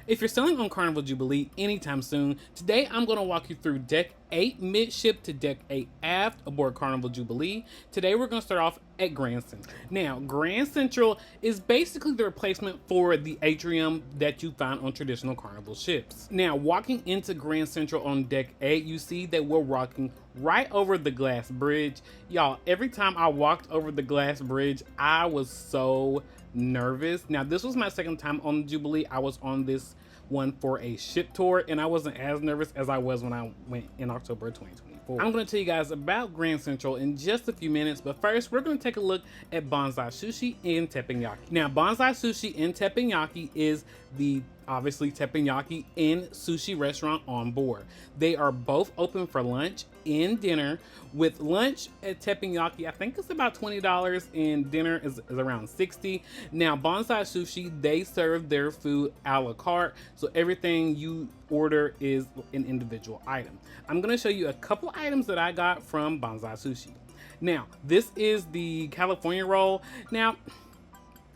If you're sailing on Carnival Jubilee anytime soon, today I'm going to walk you through Deck 8 midship to Deck 8 aft aboard Carnival Jubilee. Today we're going to start off at Grand Central. Now, Grand Central is basically the replacement for the atrium that you find on traditional Carnival ships. Now, walking into Grand Central on Deck 8, you see that we're walking right over the glass bridge. Y'all, every time I walked over the glass bridge, I was so nervous. Now, this was my second time on the Jubilee. I was on this one for a ship tour, and I wasn't as nervous as I was when I went in October 2024. I'm going to tell you guys about Grand Central in just a few minutes, but first we're going to take a look at Bonsai Sushi in Teppanyaki. Now, Bonsai Sushi in Teppanyaki is the obviously teppanyaki and sushi restaurant on board. They are both open for lunch and dinner. With lunch at teppanyaki, I think it's about $20, and dinner is around $60. Now, Bonsai Sushi, they serve their food a la carte, so everything you order is an individual item. I'm going to show you a couple items that I got from Bonsai Sushi. Now, this is the California roll. Now,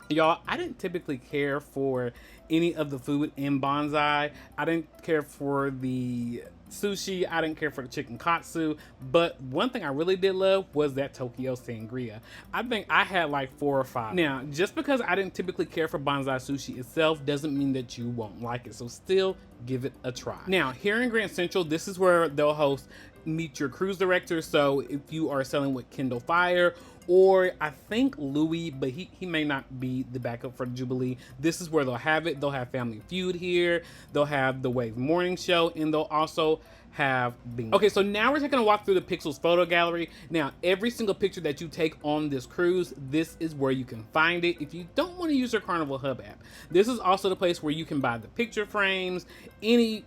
y'all, I didn't typically care for any of the food in Bonsai. I didn't care for the sushi. I didn't care for the chicken katsu. But one thing I really did love was that Tokyo Sangria. I think I had like 4 or 5. Now, just because I didn't typically care for Bonsai Sushi itself doesn't mean that you won't like it. So still give it a try. Now, here in Grand Central, this is where they'll host Meet Your Cruise Director. So if you are selling with Kindle Fire, or I think Louis, but he may not be the backup for the Jubilee, this is where they'll have it. They'll have Family Feud here. They'll have the Wave Morning Show, and they'll also have bingo. Okay, so now we're taking a walk through the Pixels photo gallery. Now, every single picture that you take on this cruise, this is where you can find it if you don't want to use your Carnival Hub app. This is also the place where you can buy the picture frames, any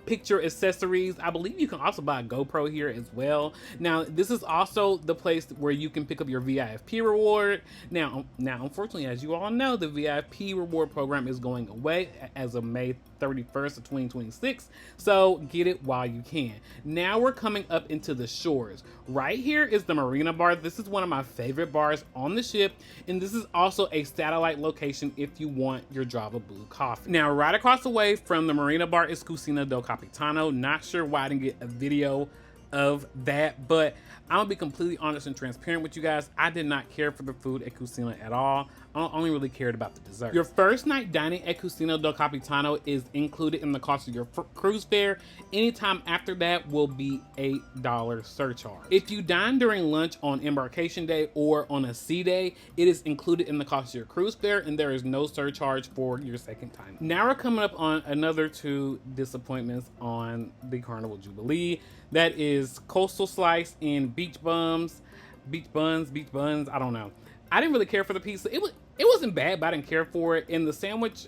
picture accessories. I believe you can also buy a GoPro here as well. Now, this is also the place where you can pick up your VIP reward. Now, unfortunately, as you all know, the VIP reward program is going away as of May 31st of 2026. So get it while you can. Now we're coming up into the shores. Right here is the Marina Bar. This is one of my favorite bars on the ship, and this is also a satellite location if you want your Java Blue coffee. Now, right across the way from the Marina Bar is Cucina del Capitano. Not sure why I didn't get a video of that, but I'm gonna be completely honest and transparent with you guys. I did not care for the food at Cucina at all. I only really cared about the dessert. Your first night dining at Cucina del Capitano is included in the cost of your cruise fare. Anytime after that will be $8 surcharge. If you dine during lunch on embarkation day or on a sea day, it is included in the cost of your cruise fare, and there is no surcharge for your second time. Now we're coming up on another 2 disappointments on the Carnival Jubilee. That is Coastal Slice and Beach Buns, I don't know. I didn't really care for the pizza. It wasn't bad, but I didn't care for it. And the sandwich,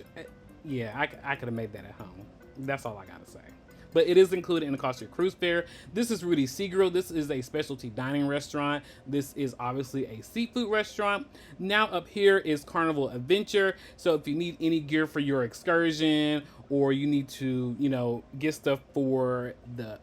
yeah, I could have made that at home. That's all I gotta say. But it is included in the cost of your cruise fare. This is Rudy's Sea Grill. This is a specialty dining restaurant. This is obviously a seafood restaurant. Now up here is Carnival Adventure. So if you need any gear for your excursion, or you need to, you know, get stuff for the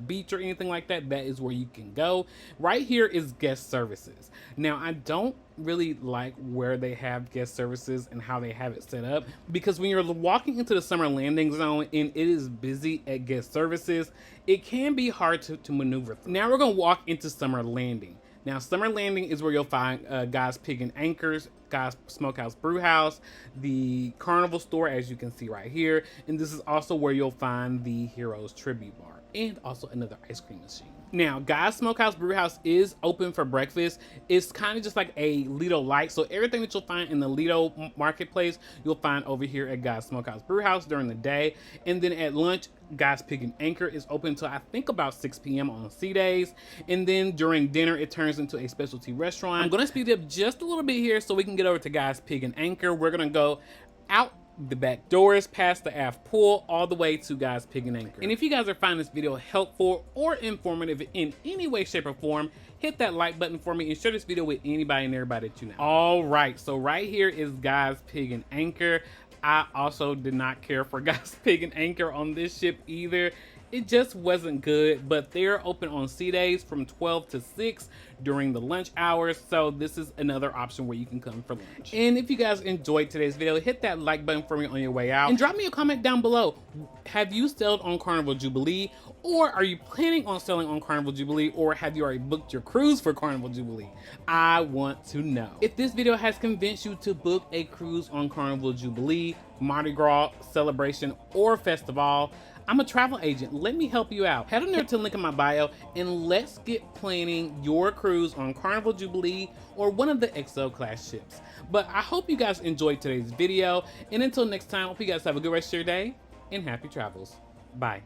beach or anything like that, that is where you can go. Right here is guest services. Now, I don't really like where they have guest services and how they have it set up, because when you're walking into the summer landing zone and it is busy at guest services, it can be hard to maneuver. Now we're gonna walk into summer landing. Now, Summer Landing is where you'll find Guy's Pig and Anchors, Guy's Smokehouse Brewhouse, the Carnival store, as you can see right here. And this is also where you'll find the Heroes Tribute Bar and also another ice cream machine. Now, Guy's Smokehouse Brewhouse is open for breakfast. It's kind of just like a Lido Light. So everything that you'll find in the Lido marketplace, you'll find over here at Guy's Smokehouse Brewhouse during the day. And then at lunch, Guy's Pig and Anchor is open until I think about 6 p.m. on sea days. And then during dinner, it turns into a specialty restaurant. I'm gonna speed up just a little bit here so we can get over to Guy's Pig and Anchor. We're gonna go out the back doors, past the aft pool, all the way to Guy's Pig and Anchor. And if you guys are finding this video helpful or informative in any way, shape, or form, hit that like button for me and share this video with anybody and everybody that you know. All right, so right here is Guy's Pig and Anchor. I also did not care for Guy's Pig and Anchor on this ship either. It just wasn't good, but they're open on sea days from 12 to 6 during the lunch hours, so this is another option where you can come for lunch. And if you guys enjoyed today's video, hit that like button for me on your way out, and drop me a comment down below. Have you sailed on Carnival Jubilee, or are you planning on sailing on Carnival Jubilee, or have you already booked your cruise for Carnival Jubilee? I want to know. If this video has convinced you to book a cruise on Carnival Jubilee, Mardi Gras, Celebration, or Festival, I'm a travel agent. Let me help you out. Head on there to the link in my bio and let's get planning your cruise on Carnival Jubilee or one of the XO class ships. But I hope you guys enjoyed today's video, and until next time, I hope you guys have a good rest of your day and happy travels. Bye.